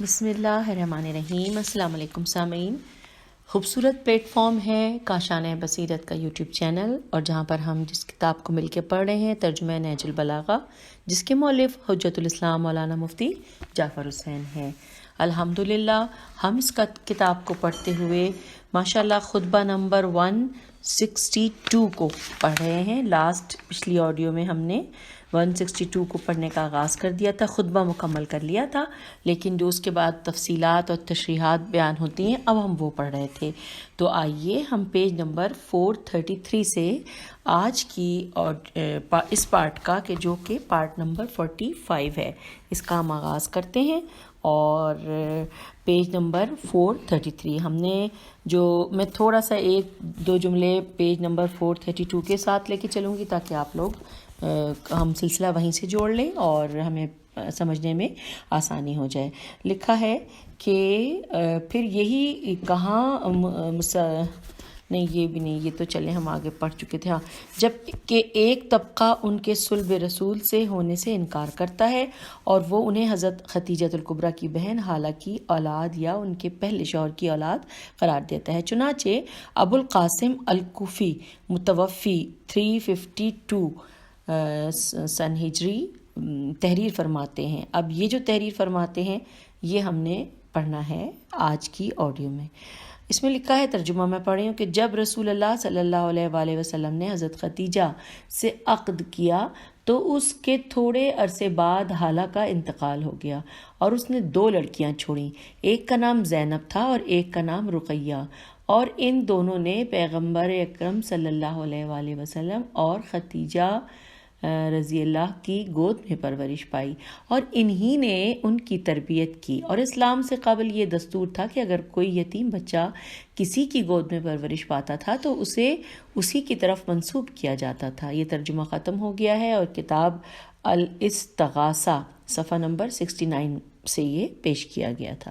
بسم اللہ الرحمن الرحیم۔ السلام علیکم سامعین، خوبصورت پلیٹ فارم ہے کاشان بصیرت کا یوٹیوب چینل، اور جہاں پر ہم جس کتاب کو مل کے پڑھ رہے ہیں ترجمہ نہج البلاغہ، جس کے مؤلف حجت الاسلام مولانا مفتی جعفر حسین ہیں۔ الحمدللہ ہم اس کتاب کو پڑھتے ہوئے ماشاءاللہ خطبہ نمبر 162 کو پڑھ رہے ہیں۔ پچھلی آڈیو میں ہم نے 162 کو پڑھنے کا آغاز کر دیا تھا، خطبہ مکمل کر لیا تھا، لیکن جو اس کے بعد تفصیلات اور تشریحات بیان ہوتی ہیں اب ہم وہ پڑھ رہے تھے۔ تو آئیے ہم پیج نمبر 433 سے آج کی اور اس پارٹ کا جو کہ پارٹ نمبر 45 ہے، اس کا ہم آغاز کرتے ہیں۔ اور پیج نمبر 433 ہم نے میں تھوڑا سا ایک دو جملے پیج نمبر 432 کے ساتھ لے کے چلوں گی تاکہ آپ لوگ ہم سلسلہ وہیں سے جوڑ لیں اور ہمیں سمجھنے میں آسانی ہو جائے۔ لکھا ہے کہ پھر یہی کہاں نہیں، یہ بھی نہیں، یہ تو چلیں ہم آگے پڑھ چکے تھے۔ جب کہ ایک طبقہ ان کے صلب رسول سے ہونے سے انکار کرتا ہے اور وہ انہیں حضرت خدیجہ الکبریٰ کی بہن حالہ کی اولاد یا ان کے پہلے شوہر کی اولاد قرار دیتا ہے۔ چنانچہ ابو القاسم الکوفی متوفی 352 سن ہجری تحریر فرماتے ہیں۔ اب یہ جو تحریر فرماتے ہیں یہ ہم نے پڑھنا ہے آج کی آڈیو میں۔ اس میں لکھا ہے، ترجمہ میں پڑھ رہی ہوں، کہ جب رسول اللہ صلی اللہ علیہ وآلہ وسلم نے حضرت خدیجہ سے عقد کیا تو اس کے تھوڑے عرصے بعد حالہ کا انتقال ہو گیا اور اس نے 2 لڑکیاں چھوڑیں۔ ایک کا نام زینب تھا اور ایک کا نام رقیہ، اور ان دونوں نے پیغمبر اکرم صلی اللہ علیہ وآلہ وسلم اور خدیجہ رضی اللہ کی گود میں پرورش پائی اور انہی نے ان کی تربیت کی۔ اور اسلام سے قبل یہ دستور تھا کہ اگر کوئی یتیم بچہ کسی کی گود میں پرورش پاتا تھا تو اسے اسی کی طرف منسوب کیا جاتا تھا۔ یہ ترجمہ ختم ہو گیا ہے اور کتاب الاستغاثہ صفحہ نمبر 69 سے یہ پیش کیا گیا تھا۔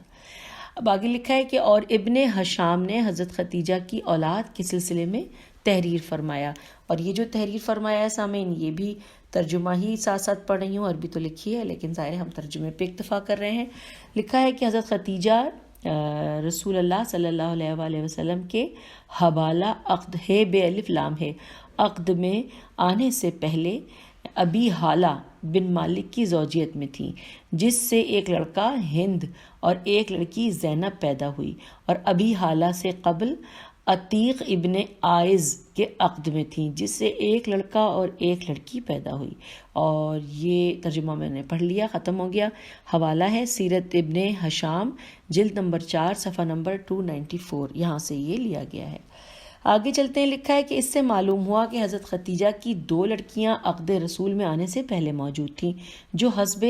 اب آگے لکھا ہے کہ اور ابن ہشام نے حضرت خدیجہ کی اولاد کے سلسلے میں تحریر فرمایا، اور یہ جو تحریر فرمایا ہے سامعین یہ بھی ترجمہ ہی ساتھ ساتھ پڑھ رہی ہوں، عربی تو لکھی ہے لیکن ظاہر ہم ترجمے پہ اکتفا کر رہے ہیں۔ لکھا ہے کہ حضرت خدیجہ رسول اللہ صلی اللہ علیہ وآلہ وسلم کے حوالہ عقد ہے، بے الف لام ہے، عقد میں آنے سے پہلے ابی حالہ بن مالک کی زوجیت میں تھیں، جس سے ایک لڑکا ہند اور ایک لڑکی زینب پیدا ہوئی، اور ابی حالہ سے قبل عتیق ابن عائز کے عقد میں تھیں، جس سے ایک لڑکا اور ایک لڑکی پیدا ہوئی۔ اور یہ ترجمہ میں نے پڑھ لیا، ختم ہو گیا۔ حوالہ ہے سیرت ابن ہشام جلد نمبر 4 صفحہ نمبر 294، یہاں سے یہ لیا گیا ہے۔ آگے چلتے ہیں۔ لکھا ہے کہ اس سے معلوم ہوا کہ حضرت خدیجہ کی 2 لڑکیاں عقد رسول میں آنے سے پہلے موجود تھیں، جو حسب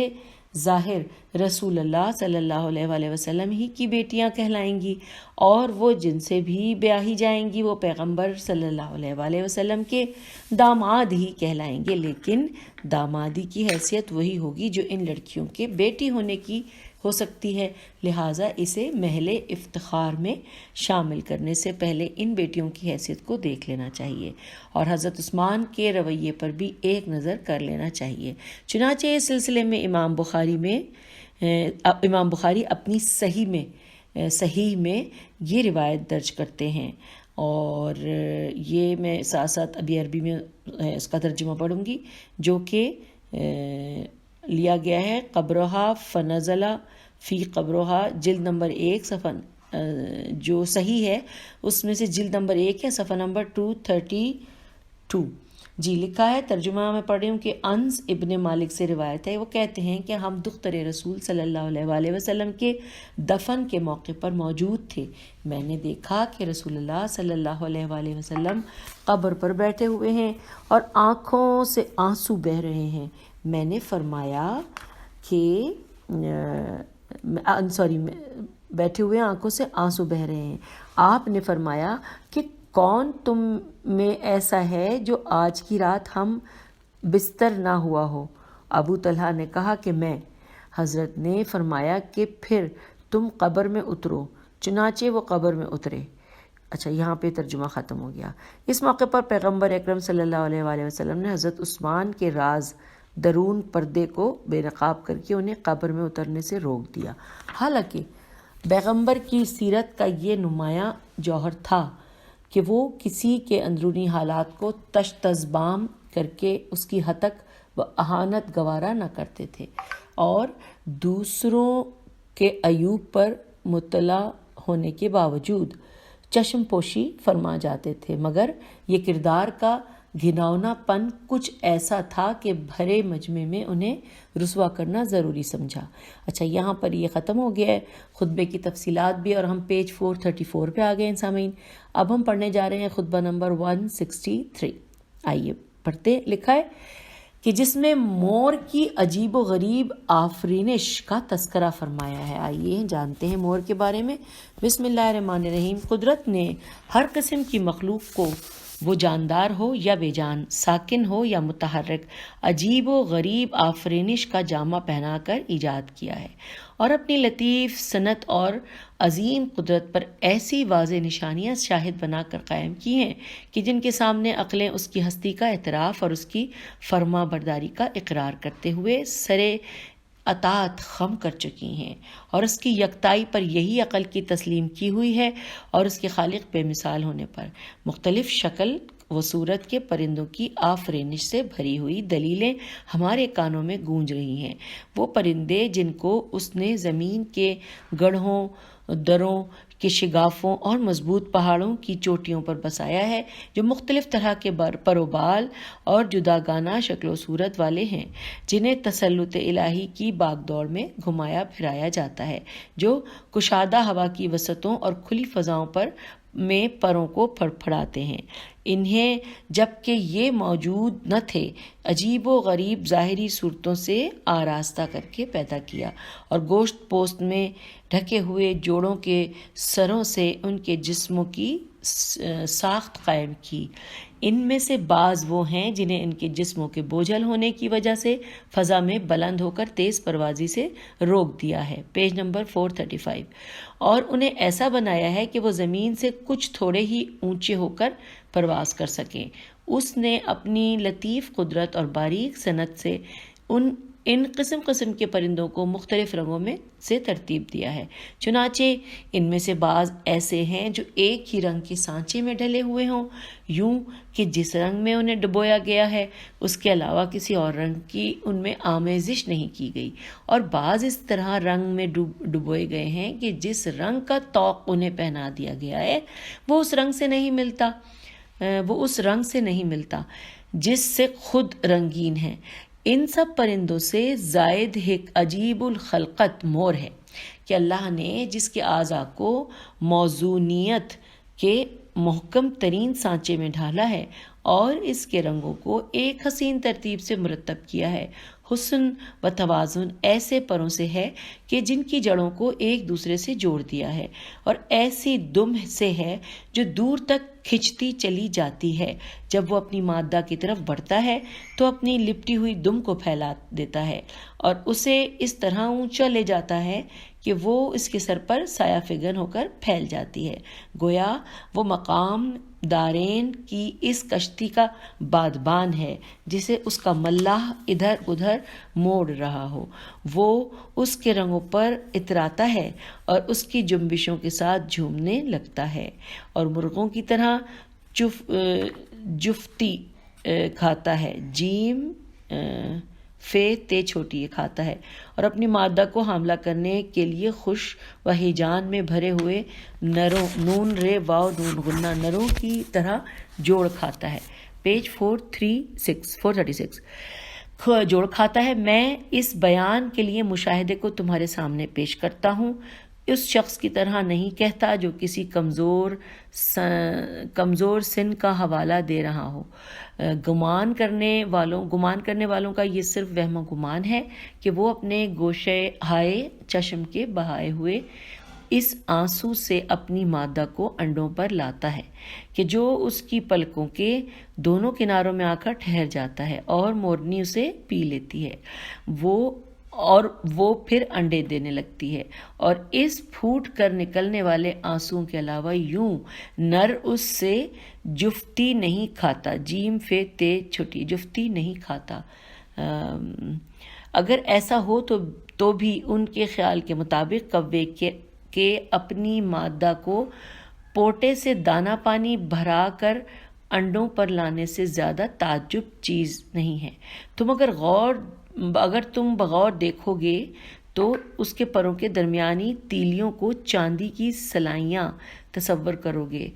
ظاہر رسول اللہ صلی اللہ علیہ وآلہ وسلم ہی کی بیٹیاں کہلائیں گی، اور وہ جن سے بھی بیاہی جائیں گی وہ پیغمبر صلی اللہ علیہ وآلہ وسلم کے داماد ہی کہلائیں گے، لیکن دامادی کی حیثیت وہی ہوگی جو ان لڑکیوں کے بیٹی ہونے کی ہو سکتی ہے، لہٰذا اسے محل افتخار میں شامل کرنے سے پہلے ان بیٹیوں کی حیثیت کو دیکھ لینا چاہیے، اور حضرت عثمان کے رویے پر بھی ایک نظر کر لینا چاہیے۔ چنانچہ اس سلسلے میں امام بخاری اپنی صحیح میں یہ روایت درج کرتے ہیں، اور یہ میں ساتھ ساتھ ابھی عربی میں اس کا ترجمہ پڑھوں گی، جو کہ لیا گیا ہے قبرہا فنزلہ فی قبرہا جلد نمبر 1 صفحہ جو صحیح ہے اس میں سے جلد نمبر 1 ہے صفحہ نمبر 232۔ جی لکھا ہے، ترجمہ میں پڑھ رہی ہوں، کہ انس ابن مالک سے روایت ہے، وہ کہتے ہیں کہ ہم دختر رسول صلی اللہ علیہ وآلہ وسلم کے دفن کے موقع پر موجود تھے۔ میں نے دیکھا کہ رسول اللہ صلی اللہ علیہ وآلہ وسلم قبر پر بیٹھے ہوئے ہیں اور آنکھوں سے آنسو بہہ رہے ہیں۔ میں نے فرمایا کہ بیٹھے ہوئے آنکھوں سے آنسو بہہ رہے ہیں۔ آپ نے فرمایا کہ کون تم میں ایسا ہے جو آج کی رات ہم بستر نہ ہوا ہو؟ ابو طلحہ نے کہا کہ میں۔ حضرت نے فرمایا کہ پھر تم قبر میں اترو، چنانچہ وہ قبر میں اترے۔ اچھا، یہاں پہ ترجمہ ختم ہو گیا۔ اس موقع پر پیغمبر اکرم صلی اللہ علیہ وآلہ وسلم نے حضرت عثمان کے راز درون پردے کو بے نقاب کر کے انہیں قبر میں اترنے سے روک دیا۔ حالانکہ پیغمبر کی سیرت کا یہ نمایاں جوہر تھا کہ وہ کسی کے اندرونی حالات کو تشتزبام کر کے اس کی ہتک و اہانت گوارا نہ کرتے تھے اور دوسروں کے عیوب پر مطلع ہونے کے باوجود چشم پوشی فرما جاتے تھے، مگر یہ کردار کا گھناؤنا پن کچھ ایسا تھا کہ بھرے مجمع میں انہیں رسوا کرنا ضروری سمجھا۔ اچھا، یہاں پر یہ ختم ہو گیا ہے خطبے کی تفصیلات بھی، اور ہم پیج 434 پہ آ گئے ہیں سامعین۔ اب ہم پڑھنے جا رہے ہیں خطبہ نمبر 163۔ آئیے پڑھتے۔ لکھا ہے کہ جس میں مور کی عجیب و غریب آفرینش کا تذکرہ فرمایا ہے۔ آئیے جانتے ہیں مور کے بارے میں۔ بسم اللہ الرحمن الرحیم۔ قدرت نے ہر قسم کی مخلوق کو، وہ جاندار ہو یا بے جان، ساکن ہو یا متحرک، عجیب و غریب آفرینش کا جامہ پہنا کر ایجاد کیا ہے، اور اپنی لطیف صنعت اور عظیم قدرت پر ایسی واضح نشانیاں شاہد بنا کر قائم کی ہیں کہ جن کے سامنے عقلیں اس کی ہستی کا اعتراف اور اس کی فرما برداری کا اقرار کرتے ہوئے سرے اطاعت خم کر چکی ہیں، اور اس کی یکتائی پر یہی عقل کی تسلیم کی ہوئی ہے، اور اس کے خالق بے مثال ہونے پر مختلف شکل و صورت کے پرندوں کی آفرینش سے بھری ہوئی دلیلیں ہمارے کانوں میں گونج رہی ہیں۔ وہ پرندے جن کو اس نے زمین کے گڑھوں، دروں کے شگافوں اور مضبوط پہاڑوں کی چوٹیوں پر بسایا ہے، جو مختلف طرح کے پر و بال اور جداگانہ شکل و صورت والے ہیں، جنہیں تسلط الہی کی باغ دوڑ میں گھمایا پھرایا جاتا ہے، جو کشادہ ہوا کی وسعتوں اور کھلی فضاؤں پر میں پروں کو پھڑپھڑاتے ہیں۔ انہیں جبکہ یہ موجود نہ تھے، عجیب و غریب ظاہری صورتوں سے آراستہ کر کے پیدا کیا، اور گوشت پوست میں ڈھکے ہوئے جوڑوں کے سروں سے ان کے جسموں کی ساخت قائم کی۔ ان میں سے بعض وہ ہیں جنہیں ان کے جسموں کے بوجھل ہونے کی وجہ سے فضا میں بلند ہو کر تیز پروازی سے روک دیا ہے، پیج نمبر 435، اور انہیں ایسا بنایا ہے کہ وہ زمین سے کچھ تھوڑے ہی اونچے ہو کر پرواز کر سکیں۔ اس نے اپنی لطیف قدرت اور باریک صنعت سے ان قسم قسم کے پرندوں کو مختلف رنگوں میں سے ترتیب دیا ہے، چنانچہ ان میں سے بعض ایسے ہیں جو ایک ہی رنگ کے سانچے میں ڈلے ہوئے ہوں، یوں کہ جس رنگ میں انہیں ڈبویا گیا ہے اس کے علاوہ کسی اور رنگ کی ان میں آمیزش نہیں کی گئی، اور بعض اس طرح رنگ میں ڈبوئے گئے ہیں کہ جس رنگ کا طوق انہیں پہنا دیا گیا ہے وہ اس رنگ سے نہیں ملتا جس سے خود رنگین ہے۔ ان سب پرندوں سے زائد ایک عجیب الخلقت مور ہے کہ اللہ نے جس کے اعضاء کو موزونیت کے محکم ترین سانچے میں ڈھالا ہے اور اس کے رنگوں کو ایک حسین ترتیب سے مرتب کیا ہے، حسن و توازن ایسے پروں سے ہے کہ جن کی جڑوں کو ایک دوسرے سے جوڑ دیا ہے، اور ایسی دم سے ہے جو دور تک کھنچتی چلی جاتی ہے۔ جب وہ اپنی مادہ کی طرف بڑھتا ہے تو اپنی لپٹی ہوئی دم کو پھیلا دیتا ہے اور اسے اس طرح اونچا لے جاتا ہے کہ وہ اس کے سر پر سایہ فگن ہو کر پھیل جاتی ہے، گویا وہ مقام دارین کی اس کشتی کا بادبان ہے جسے اس کا ملاح ادھر ادھر موڑ رہا ہو۔ وہ اس کے رنگوں پر اتراتا ہے اور اس کی جنبشوں کے ساتھ جھومنے لگتا ہے، اور مرغوں کی طرح جفتی کھاتا ہے، جیم فے تے چھوٹی یہ کھاتا ہے، اور اپنی مادہ کو حاملہ کرنے کے لیے خوش و ہیجان میں بھرے ہوئے نروں، نون رے واو نون غنہ نروں کی طرح جوڑ کھاتا ہے، پیج 436 جوڑ کھاتا ہے۔ میں اس بیان کے لیے مشاہدے کو تمہارے سامنے پیش کرتا ہوں، اس شخص کی طرح نہیں کہتا جو کسی کمزور سن کا حوالہ دے رہا ہو۔ گمان کرنے والوں کا یہ صرف وہم و گمان ہے کہ وہ اپنے گوشے ہائے چشم کے بہائے ہوئے اس آنسو سے اپنی مادہ کو انڈوں پر لاتا ہے کہ جو اس کی پلکوں کے دونوں کناروں میں آ کر ٹھہر جاتا ہے، اور مورنی اسے پی لیتی ہے، وہ پھر انڈے دینے لگتی ہے، اور اس پھوٹ کر نکلنے والے آنسوؤں کے علاوہ یوں نر اس سے جفتی نہیں کھاتا، جیم فے تے چھٹی جفتی نہیں کھاتا، اگر ایسا ہو تو بھی ان کے خیال کے مطابق کوے کے اپنی مادہ کو پوٹے سے دانہ پانی بھرا کر انڈوں پر لانے سے زیادہ تعجب چیز نہیں ہے۔ اگر تم بغور دیکھو گے تو اس کے پروں کے درمیانی تیلیوں کو چاندی کی سلائیاں تصور کرو گے،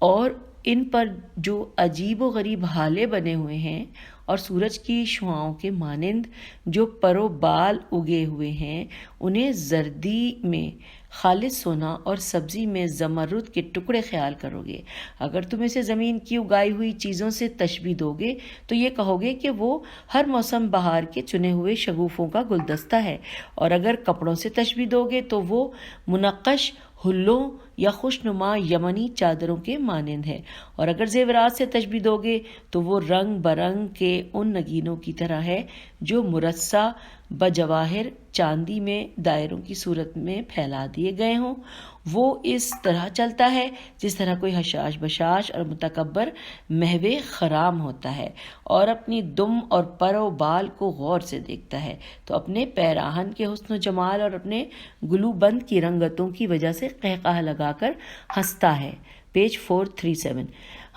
اور ان پر جو عجیب و غریب ہالے بنے ہوئے ہیں، اور سورج کی شعاؤں کے مانند جو پر و بال اگے ہوئے ہیں، انہیں زردی میں خالص سونا اور سبزی میں زمرد کے ٹکڑے خیال کرو گے۔ اگر تم اسے زمین کی اگائی ہوئی چیزوں سے تشبیہ دو گے تو یہ کہو گے کہ وہ ہر موسم بہار کے چنے ہوئے شگوفوں کا گلدستہ ہے، اور اگر کپڑوں سے تشبیہ دو گے تو وہ منقش ہلوں یا خوشنما یمنی چادروں کے مانند ہے، اور اگر زیورات سے تشبیہ دو گے تو وہ رنگ برنگ کے ان نگینوں کی طرح ہے جو مرصع بجواہر چاندی میں دائروں کی صورت میں پھیلا دیے گئے ہوں۔ وہ اس طرح چلتا ہے جس طرح کوئی حشاش بشاش اور متکبر محو خرام ہوتا ہے، اور اپنی دم اور پر و بال کو غور سے دیکھتا ہے تو اپنے پیراہن کے حسن و جمال اور اپنے گلو بند کی رنگتوں کی وجہ سے قہقہہ لگا کر ہنستا ہے۔ پیج 437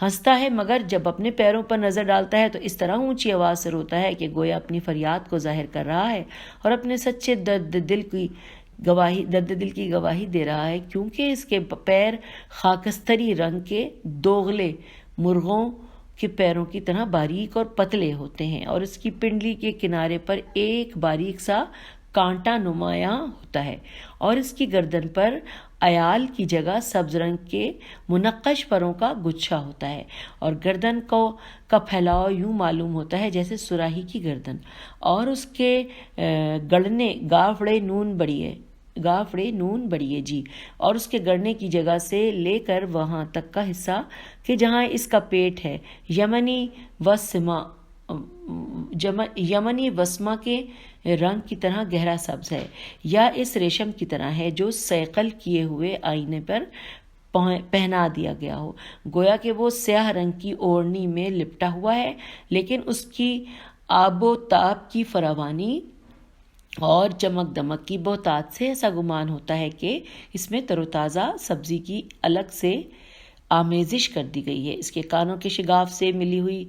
ہنستا ہے، مگر جب اپنے پیروں پر نظر ڈالتا ہے تو اس طرح اونچی آواز سے روتا ہے کہ گویا اپنی فریاد کو ظاہر کر رہا ہے اور اپنے سچے درد دل کی گواہی دے رہا ہے، کیونکہ اس کے پیر خاکستری رنگ کے دوغلے مرغوں کے پیروں کی طرح باریک اور پتلے ہوتے ہیں، اور اس کی پنڈلی کے کنارے پر ایک باریک سا کانٹا نمایاں ہوتا ہے، اور اس کی گردن پر ایال کی جگہ سبز رنگ کے منقش پروں کا گچھا ہوتا ہے، اور گردن کا پھیلاؤ یوں معلوم ہوتا ہے جیسے سراہی کی گردن، اور اس کے گڑنے گافڑے نون بڑی ہے جی، اور اس کے گڑنے کی جگہ سے لے کر وہاں تک کا حصہ کہ جہاں اس کا پیٹ ہے یمنی وسما کے رنگ کی طرح گہرا سبز ہے، یا اس ریشم کی طرح ہے جو صیقل کیے ہوئے آئینے پر پہنا دیا گیا ہو، گویا کہ وہ سیاہ رنگ کی اوڑھنی میں لپٹا ہوا ہے، لیکن اس کی آب و تاب کی فراوانی اور چمک دمک کی بہتات سے ایسا گمان ہوتا ہے کہ اس میں تر و تازہ سبزی کی الگ سے آمیزش کر دی گئی ہے۔ اس کے کانوں کے شگاف سے ملی ہوئی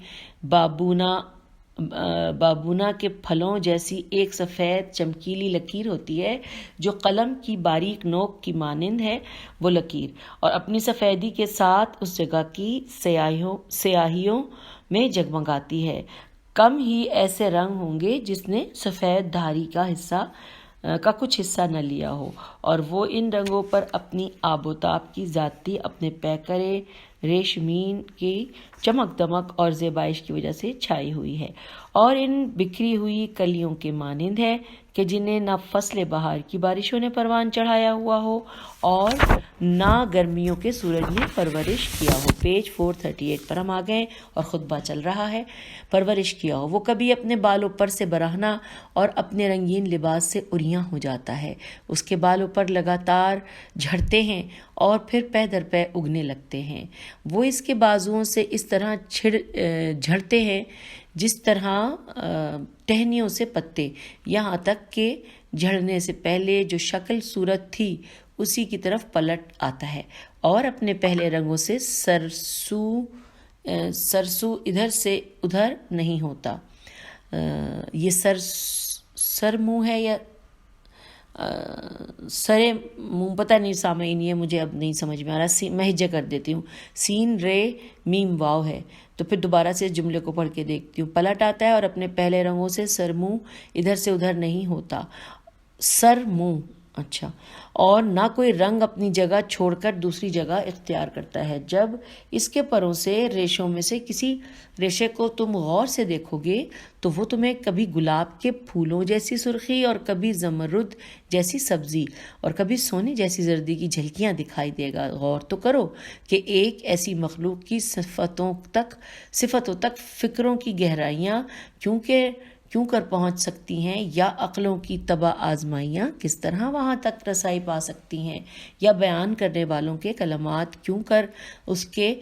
بابونا کے پھلوں جیسی ایک سفید چمکیلی لکیر ہوتی ہے جو قلم کی باریک نوک کی مانند ہے، وہ لکیر، اور اپنی سفیدی کے ساتھ اس جگہ کی سیاہیوں میں جگمگاتی ہے۔ کم ہی ایسے رنگ ہوں گے جس نے سفید دھاری کا کچھ حصہ نہ لیا ہو، اور وہ ان رنگوں پر اپنی آب و تاب کی ذاتی اپنے پیکرے ریشمین کی چمک دمک اور زیبائش کی وجہ سے چھائی ہوئی ہے، اور ان بکھری ہوئی کلیوں کے مانند ہے کہ جنہیں نہ فصل بہار کی بارشوں نے پروان چڑھایا ہوا ہو اور نہ گرمیوں کے سورج نے پرورش کیا ہو۔ پیج 438 پر ہم آ گئے اور خطبہ چل رہا ہے۔ پرورش کیا ہو، وہ کبھی اپنے بالوں پر سے برہنہ اور اپنے رنگین لباس سے اریاں ہو جاتا ہے، اس کے بالوں پر لگاتار جھڑتے ہیں اور پھر پے در پے اگنے لگتے ہیں۔ وہ اس کے بازوؤں سے اس طرح جھڑتے ہیں جس طرح ٹہنیوں سے پتے، یہاں تک کہ جھڑنے سے پہلے جو شکل صورت تھی اسی کی طرف پلٹ آتا ہے، اور اپنے پہلے رنگوں سے سرسو ادھر سے ادھر نہیں ہوتا۔ یہ سر منہ ہے یا سرے منہ، پتہ نہیں سامعین، یہ مجھے اب نہیں سمجھ میں آ رہا، میں ہجے کر دیتی ہوں۔ سین رے میم واو ہے، تو پھر دوبارہ سے جملے کو پڑھ کے دیکھتی ہوں۔ پلٹ آتا ہے اور اپنے پہلے رنگوں سے سر منہ ادھر سے ادھر نہیں ہوتا، سر منہ، اچھا، اور نہ کوئی رنگ اپنی جگہ چھوڑ کر دوسری جگہ اختیار کرتا ہے۔ جب اس کے پروں سے ریشوں میں سے کسی ریشے کو تم غور سے دیکھو گے تو وہ تمہیں کبھی گلاب کے پھولوں جیسی سرخی اور کبھی زمرد جیسی سبزی اور کبھی سونے جیسی زردی کی جھلکیاں دکھائی دے گا۔ غور تو کرو کہ ایک ایسی مخلوق کی صفتوں تک فکروں کی گہرائیاں کیوں کر پہنچ سکتی ہیں، یا عقلوں کی طبع آزمائیاں کس طرح وہاں تک رسائی پا سکتی ہیں، یا بیان کرنے والوں کے کلمات کیوں کر اس کے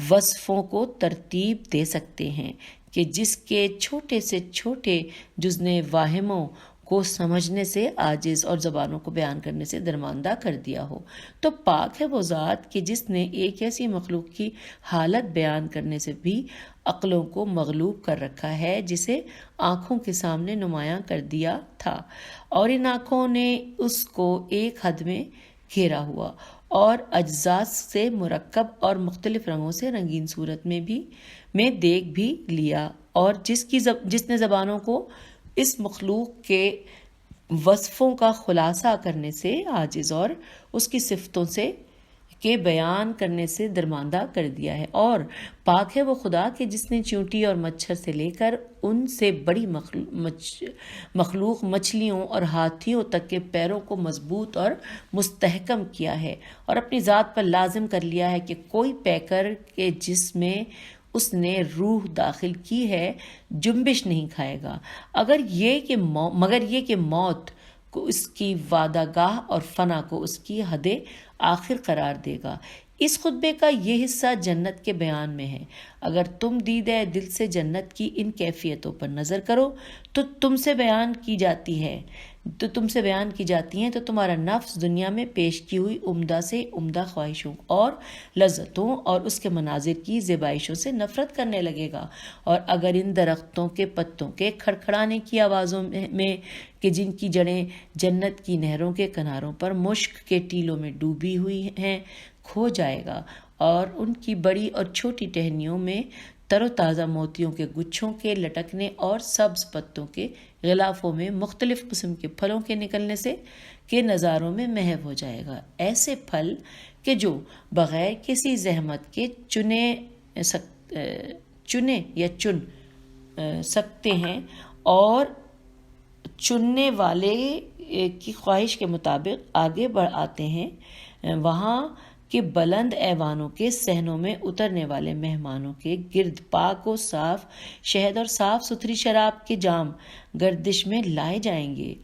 وصفوں کو ترتیب دے سکتے ہیں کہ جس کے چھوٹے سے چھوٹے جزنے واہموں کو سمجھنے سے عاجز اور زبانوں کو بیان کرنے سے درماندہ کر دیا ہو۔ تو پاک ہے وہ ذات کہ جس نے ایک ایسی مخلوق کی حالت بیان کرنے سے بھی عقلوں کو مغلوب کر رکھا ہے جسے آنکھوں کے سامنے نمایاں کر دیا تھا، اور ان آنکھوں نے اس کو ایک حد میں گھیرا ہوا اور اجزاء سے مرکب اور مختلف رنگوں سے رنگین صورت میں دیکھ بھی لیا، اور جس نے زبانوں کو اس مخلوق کے وصفوں کا خلاصہ کرنے سے عاجز اور اس کی صفتوں سے کے بیان کرنے سے درماندہ کر دیا ہے۔ اور پاک ہے وہ خدا کہ جس نے چیونٹی اور مچھر سے لے کر ان سے بڑی مخلوق مچھلیوں اور ہاتھیوں تک کے پیروں کو مضبوط اور مستحکم کیا ہے، اور اپنی ذات پر لازم کر لیا ہے کہ کوئی پیکر کے جس میں اس نے روح داخل کی ہے جنبش نہیں کھائے گا، مگر یہ کہ موت کو اس کی وعدہ گاہ اور فنا کو اس کی حد آخر قرار دے گا۔ اس خطبے کا یہ حصہ جنت کے بیان میں ہے۔ اگر تم دیدہ دل سے جنت کی ان کیفیتوں پر نظر کرو تو تم سے بیان کی جاتی ہیں تو تمہارا نفس دنیا میں پیش کی ہوئی عمدہ سے عمدہ خواہشوں اور لذتوں اور اس کے مناظر کی زیبائشوں سے نفرت کرنے لگے گا۔ اور اگر ان درختوں کے پتوں کے کھڑکھڑانے کی آوازوں میں کہ جن کی جڑیں جنت کی نہروں کے کناروں پر مشک کے ٹیلوں میں ڈوبی ہوئی ہیں کھو جائے گا، اور ان کی بڑی اور چھوٹی ٹہنیوں میں تر و تازہ موتیوں کے گچھوں کے لٹکنے اور سبز پتوں کے غلافوں میں مختلف قسم کے پھلوں کے نکلنے سے کے نظاروں میں محو ہو جائے گا، ایسے پھل کہ جو بغیر کسی زحمت کے چن سکتے ہیں اور چننے والے کی خواہش کے مطابق آگے بڑھ آتے ہیں۔ وہاں کے بلند ایوانوں کے صحنوں میں اترنے والے مہمانوں کے گرد پاک و صاف شہد اور صاف ستھری شراب کے جام گردش میں لائے جائیں گے۔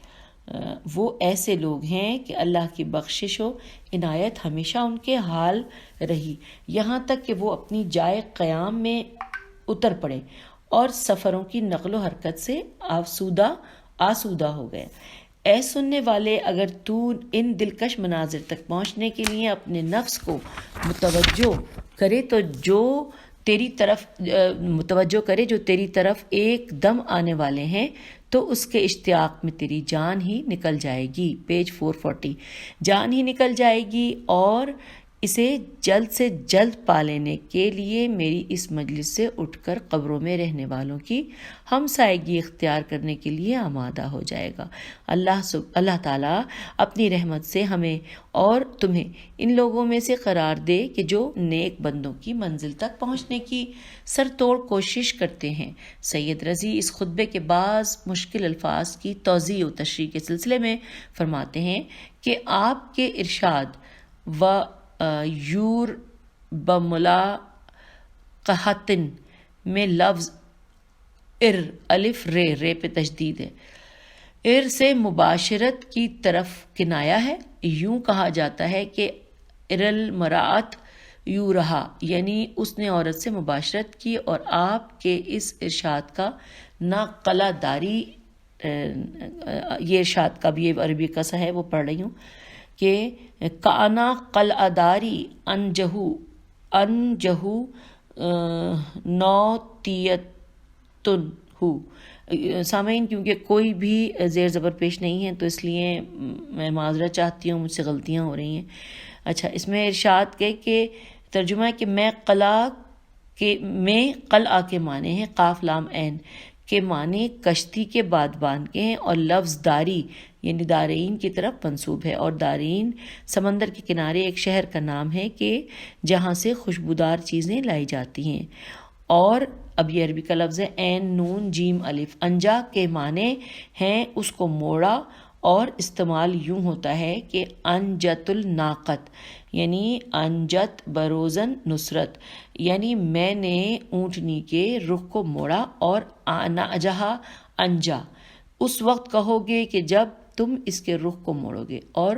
وہ ایسے لوگ ہیں کہ اللہ کی بخشش و عنایت ہمیشہ ان کے حال رہی، یہاں تک کہ وہ اپنی جائے قیام میں اتر پڑے اور سفروں کی نقل و حرکت سے آسودہ ہو گئے۔ اے سننے والے، اگر تو ان دلکش مناظر تک پہنچنے کے لیے اپنے نفس کو متوجہ کرے جو تیری طرف ایک دم آنے والے ہیں، تو اس کے اشتیاق میں تیری جان ہی نکل جائے گی۔ پیج 440 جان ہی نکل جائے گی، اور اسے جلد سے جلد پا لینے کے لیے میری اس مجلس سے اٹھ کر قبروں میں رہنے والوں کی ہمسائیگی اختیار کرنے کے لیے آمادہ ہو جائے گا۔ اللہ تعالیٰ اپنی رحمت سے ہمیں اور تمہیں ان لوگوں میں سے قرار دے کہ جو نیک بندوں کی منزل تک پہنچنے کی سر توڑ کوشش کرتے ہیں۔ سید رضی اس خطبے کے بعض مشکل الفاظ کی توضیح و تشریح کے سلسلے میں فرماتے ہیں کہ آپ کے ارشاد و یور بملاقہتن میں لفظ الف رے پہ تشدید ہے، سے مباشرت کی طرف کنایا ہے۔ یوں کہا جاتا ہے کہ المرأت یوں رہا، یعنی اس نے عورت سے مباشرت کی، اور آپ کے اس ارشاد کا نہ قلع داری، یہ ارشاد کا بھی یہ عربی کا سا ہے وہ پڑھ رہی ہوں کہ کانا قلع داری انجہو نوتیتن ہو۔ سامعین، کیونکہ کوئی بھی زیر زبر پیش نہیں ہے تو اس لیے میں معذرت چاہتی ہوں، مجھ سے غلطیاں ہو رہی ہیں۔ اچھا، اس میں ارشاد کہ ترجمہ ہے کہ میں قلعہ کے معنی ہیں، قاف لام عین کے معنی کشتی کے بادبان کے ہیں، اور لفظ داری یعنی دارین کی طرف منسوب ہے، اور دارین سمندر کے کنارے ایک شہر کا نام ہے کہ جہاں سے خوشبودار چیزیں لائی جاتی ہیں۔ اور اب یہ عربی کا لفظ ہے عین نون جیم الف۔ انجا کے معنی ہیں اس کو موڑا، اور استعمال یوں ہوتا ہے کہ انجت الناقت یعنی انجت بروزن نصرت، یعنی میں نے اونٹنی کے رخ کو موڑا، اور ناجہا انجا اس وقت کہو گے کہ جب تم اس کے رخ کو موڑو گے۔ اور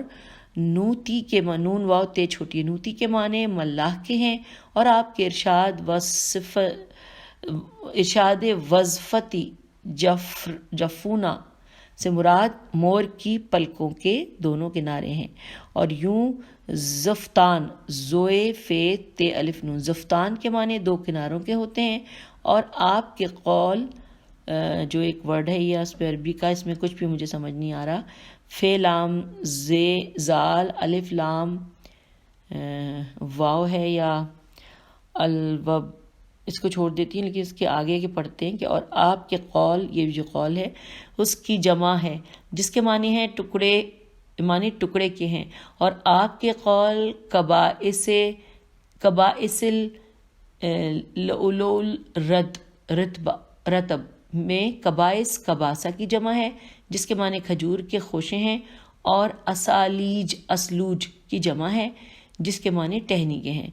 نوتی کے نون واو چھوٹی نوتی کے معنی ملاح کے ہیں، اور آپ کے ارشاد و ارشاد وظفتی جفونا سے مراد مور کی پلکوں کے دونوں کنارے ہیں، اور یوں زفتان زوئے فے تے الف نون، زفتان کے معنی دو کناروں کے ہوتے ہیں، اور آپ کے قول جو ایک ورڈ ہے یہ اس پہ عربی کا، اس میں کچھ بھی مجھے سمجھ نہیں آ رہا، فے لام زے زال الف لام واو ہے یا الوب، اس کو چھوڑ دیتی ہیں، لیکن اس کے آگے کے پڑھتے ہیں کہ اور آپ کے قول، یہ جو قول ہے اس کی جمع ہے جس کے معنی ہے ٹکڑے، معنی ٹکڑے کے ہیں، اور آپ کے قول قبائس لؤلؤ رتب میں قبائس قباسہ کی جمع ہے جس کے معنی کھجور کے خوشے ہیں، اور اسالیج اسلوج کی جمع ہے جس کے معنی ٹہنی کے ہیں۔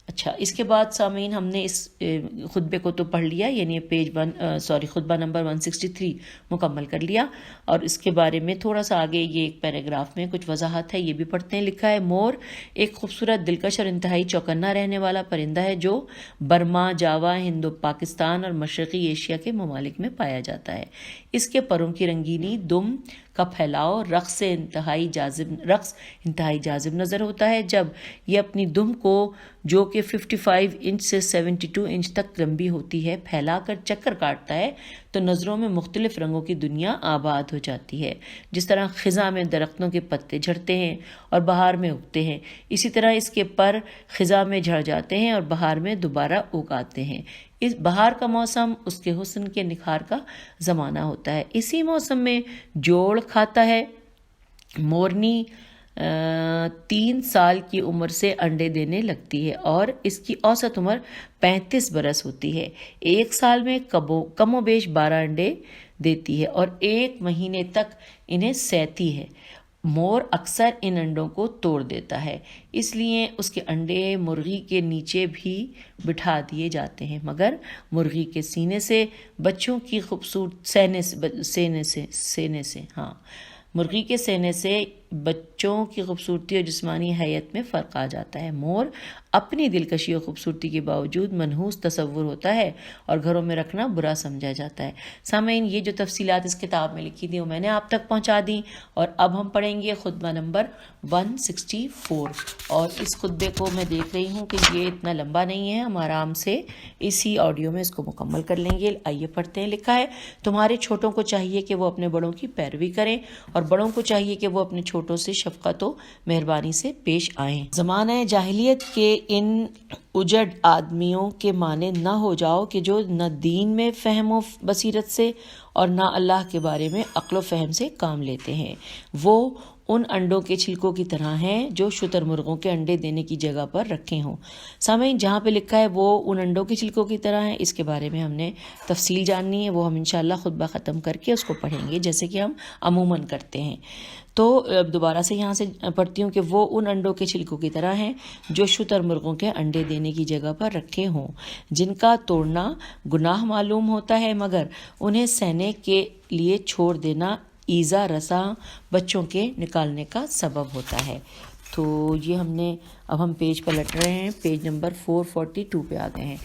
اچھا، اس کے بعد سامعین ہم نے اس خطبے کو تو پڑھ لیا، یعنی خطبہ نمبر 163 مکمل کر لیا، اور اس کے بارے میں تھوڑا سا آگے یہ ایک پیراگراف میں کچھ وضاحت ہے، یہ بھی پڑھتے ہیں۔ لکھا ہے مور ایک خوبصورت، دلکش اور انتہائی چوکنا رہنے والا پرندہ ہے جو برما، جاوا، ہند پاکستان اور مشرقی ایشیا کے ممالک میں پایا جاتا ہے۔ اس کے پروں کی رنگینی، دم کا پھیلاؤ، رقص انتہائی جاذب نظر ہوتا ہے جب یہ اپنی دم کو، جو کہ 55 انچ سے 72 انچ تک لمبی ہوتی ہے، پھیلا کر چکر کاٹتا ہے تو نظروں میں مختلف رنگوں کی دنیا آباد ہو جاتی ہے۔ جس طرح خزاں میں درختوں کے پتے جھڑتے ہیں اور بہار میں اگتے ہیں، اسی طرح اس کے پر خزاں میں جھڑ جاتے ہیں اور بہار میں دوبارہ اگاتے ہیں۔ اس بہار کا موسم اس کے حسن کے نکھار کا زمانہ ہوتا ہے۔ اسی موسم میں جوڑ کھاتا ہے۔ مورنی 3 سال کی عمر سے انڈے دینے لگتی ہے اور اس کی اوسط عمر 35 برس ہوتی ہے۔ 1 سال میں کم و بیش 12 انڈے دیتی ہے اور 1 مہینے تک انہیں سہتی ہے۔ مور اکثر ان انڈوں کو توڑ دیتا ہے، اس لیے اس کے انڈے مرغی کے نیچے بھی بٹھا دیے جاتے ہیں، مگر مرغی کے سینے سے بچوں کی مرغی کے سینے سے بچوں کی خوبصورتی اور جسمانی حیت میں فرق آ جاتا ہے۔ مور اپنی دلکشی اور خوبصورتی کے باوجود منحوس تصور ہوتا ہے اور گھروں میں رکھنا برا سمجھا جاتا ہے۔ سامعین، یہ جو تفصیلات اس کتاب میں لکھی تھی وہ میں نے آپ تک پہنچا دی، اور اب ہم پڑھیں گے خطبہ نمبر 164، اور اس خطبے کو میں دیکھ رہی ہوں کہ یہ اتنا لمبا نہیں ہے، ہم آرام سے اسی آڈیو میں اس کو مکمل کر لیں گے۔ آئیے پڑھتے ہیں۔ لکھا ہے، تمہارے چھوٹوں کو چاہیے کہ وہ اپنے بڑوں کی پیروی کریں، اور بڑوں کو چاہیے کہ وہ اپنے چھوٹوں سے شفقت و مہربانی سے پیش آئیں۔ زمانہ جاہلیت کے ان اجڑ آدمیوں کے مانے نہ ہو جاؤ کہ جو نہ دین میں فہم و بصیرت سے اور نہ اللہ کے بارے میں عقل و فہم سے کام لیتے ہیں۔ وہ ان انڈوں کے چھلکوں کی طرح ہیں جو شتر مرغوں کے انڈے دینے کی جگہ پر رکھے ہوں۔ سامعین، جہاں پہ لکھا ہے وہ ان انڈوں کے چھلکوں کی طرح ہیں، اس کے بارے میں ہم نے تفصیل جاننی ہے، وہ ہم انشاءاللہ خطبہ ختم کر کے اس کو پڑھیں گے جیسے کہ ہم عموماً کرتے ہیں۔ تو دوبارہ سے یہاں سے پڑھتی ہوں کہ وہ ان انڈوں کے چھلکوں کی طرح ہیں جو شتر مرغوں کے انڈے دینے کی جگہ پر رکھے ہوں، جن کا توڑنا گناہ معلوم ہوتا ہے مگر انہیں سہنے کے لیے چھوڑ دینا ایذا رساں بچوں کے نکالنے کا سبب ہوتا ہے۔ تو یہ اب ہم پیج پلٹ رہے ہیں، پیج نمبر 442 پہ آ گئے ہیں۔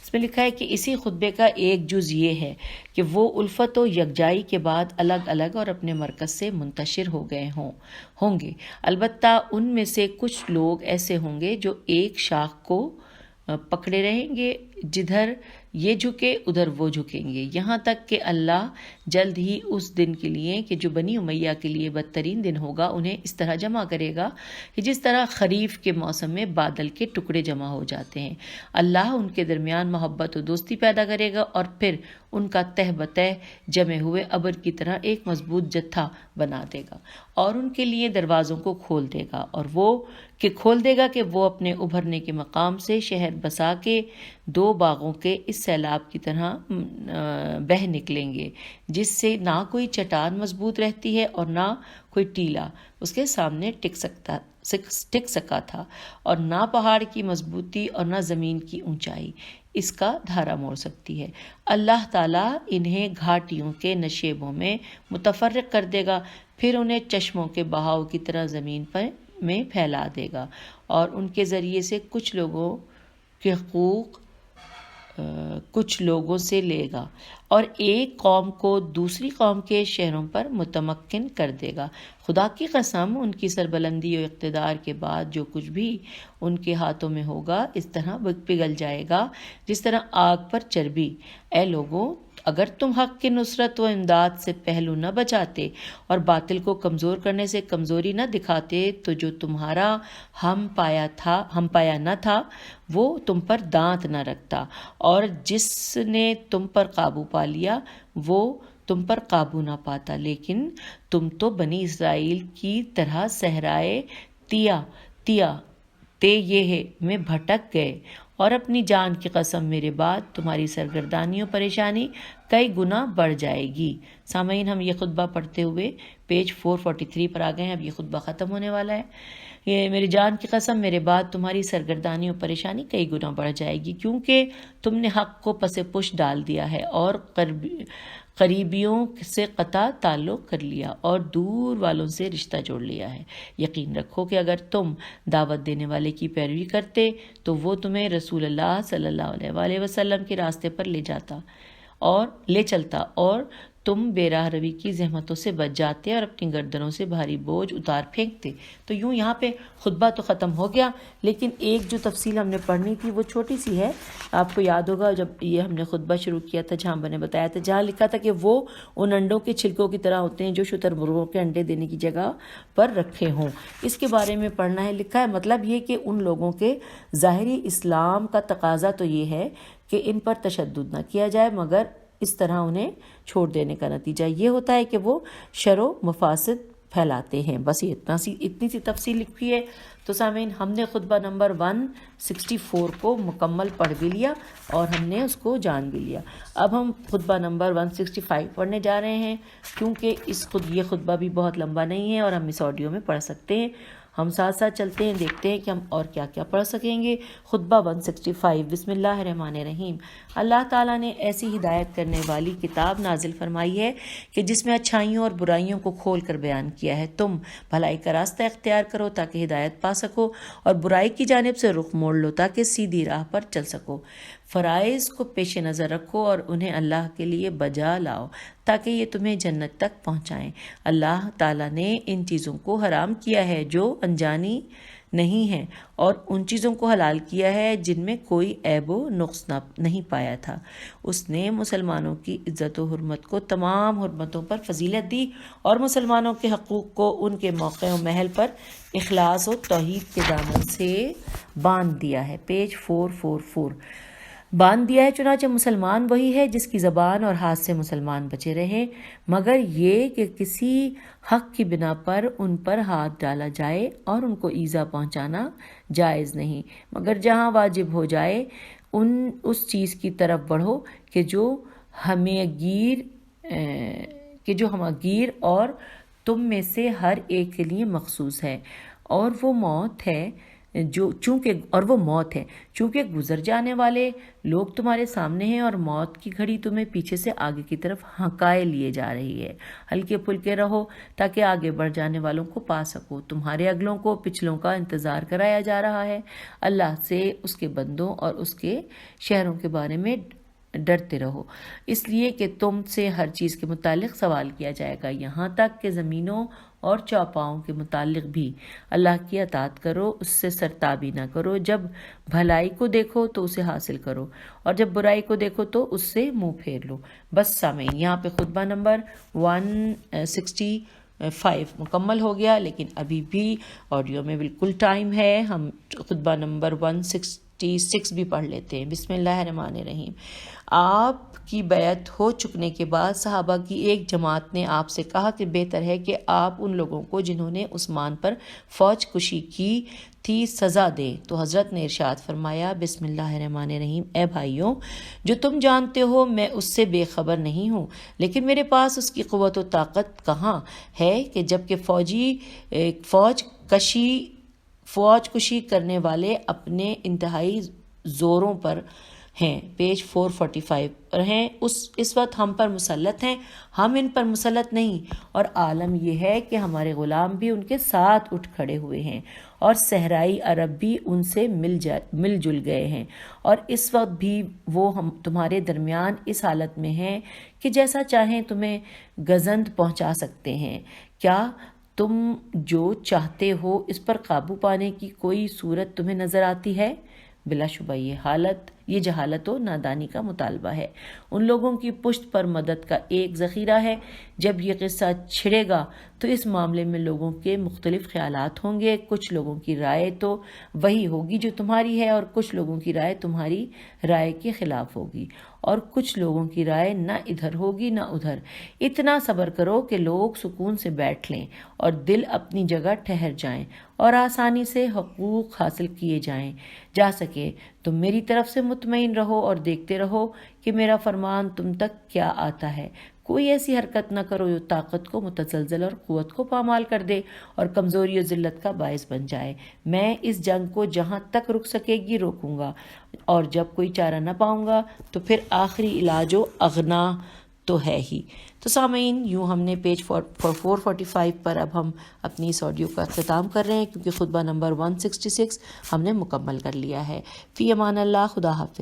اس میں لکھا ہے کہ اسی خطبے کا ایک جز یہ ہے کہ وہ الفت و یکجائی کے بعد الگ الگ اور اپنے مرکز سے منتشر ہو گئے ہوں گے۔ البتہ ان میں سے کچھ لوگ ایسے ہوں گے جو ایک شاخ کو پکڑے رہیں گے، جدھر یہ جھکے ادھر وہ جھکیں گے، یہاں تک کہ اللہ جلد ہی اس دن کے لیے کہ جو بنی امیہ کے لیے بدترین دن ہوگا انہیں اس طرح جمع کرے گا کہ جس طرح خریف کے موسم میں بادل کے ٹکڑے جمع ہو جاتے ہیں۔ اللہ ان کے درمیان محبت و دوستی پیدا کرے گا اور پھر ان کا تہ بتہ جمے ہوئے ابر کی طرح ایک مضبوط جتھا بنا دے گا اور ان کے لیے دروازوں کو کھول دے گا، اور کھول دے گا کہ وہ اپنے ابھرنے کے مقام سے شہر بسا کے 2 باغوں کے اس سیلاب کی طرح بہہ نکلیں گے، جس سے نہ کوئی چٹان مضبوط رہتی ہے اور نہ کوئی ٹیلا اس کے سامنے ٹک سکا تھا، اور نہ پہاڑ کی مضبوطی اور نہ زمین کی اونچائی اس کا دھارا موڑ سکتی ہے۔ اللہ تعالیٰ انہیں گھاٹیوں کے نشیبوں میں متفرق کر دے گا، پھر انہیں چشموں کے بہاؤ کی طرح زمین میں پھیلا دے گا، اور ان کے ذریعے سے کچھ لوگوں کے حقوق کچھ لوگوں سے لے گا اور ایک قوم کو دوسری قوم کے شہروں پر متمکن کر دے گا۔ خدا کی قسم ان کی سربلندی و اقتدار کے بعد جو کچھ بھی ان کے ہاتھوں میں ہوگا اس طرح پگھل جائے گا جس طرح آگ پر چربی۔ اے لوگوں، اگر تم حق کی نصرت و امداد سے پہلو نہ بچاتے اور باطل کو کمزور کرنے سے کمزوری نہ دکھاتے تو جو تمہارا ہم پایا نہ تھا وہ تم پر دانت نہ رکھتا، اور جس نے تم پر قابو پا لیا وہ تم پر قابو نہ پاتا۔ لیکن تم تو بنی اسرائیل کی طرح صحرائے یہ میں بھٹک گئے، اور اپنی جان کی قسم میرے بعد تمہاری سرگردانی و پریشانی کئی گنا بڑھ جائے گی۔ سامعین، ہم یہ خطبہ پڑھتے ہوئے پیج 443 پر آ گئے ہیں۔ اب یہ خطبہ ختم ہونے والا ہے۔ یہ میری جان کی قسم میرے بعد تمہاری سرگردانی و پریشانی کئی گنا بڑھ جائے گی، کیونکہ تم نے حق کو پس پش ڈال دیا ہے اور قریبیوں سے قطع تعلق کر لیا اور دور والوں سے رشتہ جوڑ لیا ہے۔ یقین رکھو کہ اگر تم دعوت دینے والے کی پیروی کرتے تو وہ تمہیں رسول اللہ صلی اللہ علیہ وآلہ وسلم کے راستے پر لے چلتا اور تم بے راہ روی کی زحمتوں سے بچ جاتے اور اپنی گردنوں سے بھاری بوجھ اتار پھینکتے۔ تو یوں یہاں پہ خطبہ تو ختم ہو گیا، لیکن ایک جو تفصیل ہم نے پڑھنی تھی وہ چھوٹی سی ہے۔ آپ کو یاد ہوگا جب یہ ہم نے خطبہ شروع کیا تھا جہاں میں نے بتایا تھا، جہاں لکھا تھا کہ وہ ان انڈوں کے چھلکوں کی طرح ہوتے ہیں جو شتر مرغوں کے انڈے دینے کی جگہ پر رکھے ہوں۔ اس کے بارے میں پڑھنا ہے۔ لکھا ہے مطلب یہ کہ ان لوگوں کے ظاہری اسلام کا تقاضا تو یہ ہے کہ ان پر تشدد نہ کیا جائے، مگر اس طرح انہیں چھوڑ دینے کا نتیجہ یہ ہوتا ہے کہ وہ شر و مفاسد پھیلاتے ہیں۔ بس یہ اتنی سی تفصیل لکھی ہے۔ تو سامعین، ہم نے خطبہ نمبر 164 کو مکمل پڑھ بھی لیا اور ہم نے اس کو جان بھی لیا۔ اب ہم خطبہ نمبر 165 پڑھنے جا رہے ہیں، کیونکہ یہ خطبہ بھی بہت لمبا نہیں ہے اور ہم اس آڈیو میں پڑھ سکتے ہیں۔ ہم ساتھ ساتھ چلتے ہیں، دیکھتے ہیں کہ ہم اور کیا کیا پڑھ سکیں گے۔ خطبہ 165۔ بسم اللہ الرحمن الرحیم۔ اللہ تعالیٰ نے ایسی ہدایت کرنے والی کتاب نازل فرمائی ہے کہ جس میں اچھائیوں اور برائیوں کو کھول کر بیان کیا ہے۔ تم بھلائی کا راستہ اختیار کرو تاکہ ہدایت پا سکو، اور برائی کی جانب سے رخ موڑ لو تاکہ سیدھی راہ پر چل سکو۔ فرائض کو پیش نظر رکھو اور انہیں اللہ کے لیے بجا لاؤ تاکہ یہ تمہیں جنت تک پہنچائیں۔ اللہ تعالیٰ نے ان چیزوں کو حرام کیا ہے جو انجانی نہیں ہیں، اور ان چیزوں کو حلال کیا ہے جن میں کوئی عیب و نقص نہیں پایا تھا۔ اس نے مسلمانوں کی عزت و حرمت کو تمام حرمتوں پر فضیلت دی اور مسلمانوں کے حقوق کو ان کے موقع و محل پر اخلاص و توحید کے دامن سے باندھ دیا ہے۔ پیج 444۔ باندھ دیا ہے، چنانچہ مسلمان وہی ہے جس کی زبان اور ہاتھ سے مسلمان بچے رہے، مگر یہ کہ کسی حق کی بنا پر ان پر ہاتھ ڈالا جائے اور ان کو ایذا پہنچانا جائز نہیں، مگر جہاں واجب ہو جائے اس چیز کی طرف بڑھو کہ جو ہمگیر اور تم میں سے ہر ایک کے لیے مخصوص ہے، اور وہ موت ہے چونکہ گزر جانے والے لوگ تمہارے سامنے ہیں اور موت کی گھڑی تمہیں پیچھے سے آگے کی طرف ہنکائے لیے جا رہی ہے۔ ہلکے پھلکے رہو تاکہ آگے بڑھ جانے والوں کو پا سکو۔ تمہارے اگلوں کو پچھلوں کا انتظار کرایا جا رہا ہے۔ اللہ سے، اس کے بندوں اور اس کے شہروں کے بارے میں ڈرتے رہو، اس لیے کہ تم سے ہر چیز کے متعلق سوال کیا جائے گا، یہاں تک کہ زمینوں اور چوپاؤں کے متعلق بھی۔ اللہ کی اطاعت کرو، اس سے سرتابی نہ کرو۔ جب بھلائی کو دیکھو تو اسے حاصل کرو، اور جب برائی کو دیکھو تو اس سے منہ پھیر لو۔ بس سامعین، یہاں پہ خطبہ نمبر 165 مکمل ہو گیا، لیکن ابھی بھی آڈیو میں بالکل ٹائم ہے۔ ہم خطبہ نمبر 166 بھی پڑھ لیتے ہیں۔ بسم اللہ الرحمن الرحیم۔ آپ کی بیعت ہو چکنے کے بعد صحابہ کی ایک جماعت نے آپ سے کہا کہ بہتر ہے کہ آپ ان لوگوں کو جنہوں نے عثمان پر فوج کشی کی تھی سزا دیں۔ تو حضرت نے ارشاد فرمایا، بسم اللہ الرحمن الرحیم، اے بھائیوں، جو تم جانتے ہو میں اس سے بے خبر نہیں ہوں، لیکن میرے پاس اس کی قوت و طاقت کہاں ہے کہ جبکہ فوج کشی کرنے والے اپنے انتہائی زوروں پر ہیں، پیج 445 پر ہیں، اس وقت ہم پر مسلط ہیں، ہم ان پر مسلط نہیں، اور عالم یہ ہے کہ ہمارے غلام بھی ان کے ساتھ اٹھ کھڑے ہوئے ہیں، اور صحرائی عرب بھی ان سے مل جل گئے ہیں، اور اس وقت بھی وہ تمہارے درمیان اس حالت میں ہیں کہ جیسا چاہیں تمہیں گزند پہنچا سکتے ہیں۔ کیا تم جو چاہتے ہو اس پر قابو پانے کی کوئی صورت تمہیں نظر آتی ہے؟ بلا شبہ یہ جہالت و نادانی کا مطالبہ ہے۔ ان لوگوں کی پشت پر مدد کا ایک ذخیرہ ہے۔ جب یہ قصہ چھڑے گا تو اس معاملے میں لوگوں کے مختلف خیالات ہوں گے۔ کچھ لوگوں کی رائے تو وہی ہوگی جو تمہاری ہے، اور کچھ لوگوں کی رائے تمہاری رائے کے خلاف ہوگی، اور کچھ لوگوں کی رائے نہ ادھر ہوگی نہ ادھر۔ اتنا صبر کرو کہ لوگ سکون سے بیٹھ لیں اور دل اپنی جگہ ٹھہر جائیں اور آسانی سے حقوق حاصل کیے جا سکے۔ تم میری طرف سے مطمئن رہو اور دیکھتے رہو کہ میرا فرمان تم تک کیا آتا ہے۔ کوئی ایسی حرکت نہ کرو جو طاقت کو متزلزل اور قوت کو پامال کر دے اور کمزوری و ذلت کا باعث بن جائے۔ میں اس جنگ کو جہاں تک رک سکے گی روکوں گا، اور جب کوئی چارہ نہ پاؤں گا تو پھر آخری علاج و اغنا تو ہے ہی۔ تو سامعین، یوں ہم نے پیج 445 پر اب ہم اپنی اس آڈیو کا اختتام کر رہے ہیں، کیونکہ خطبہ نمبر 166 ہم نے مکمل کر لیا ہے۔ فی امان اللہ، خدا حافظ۔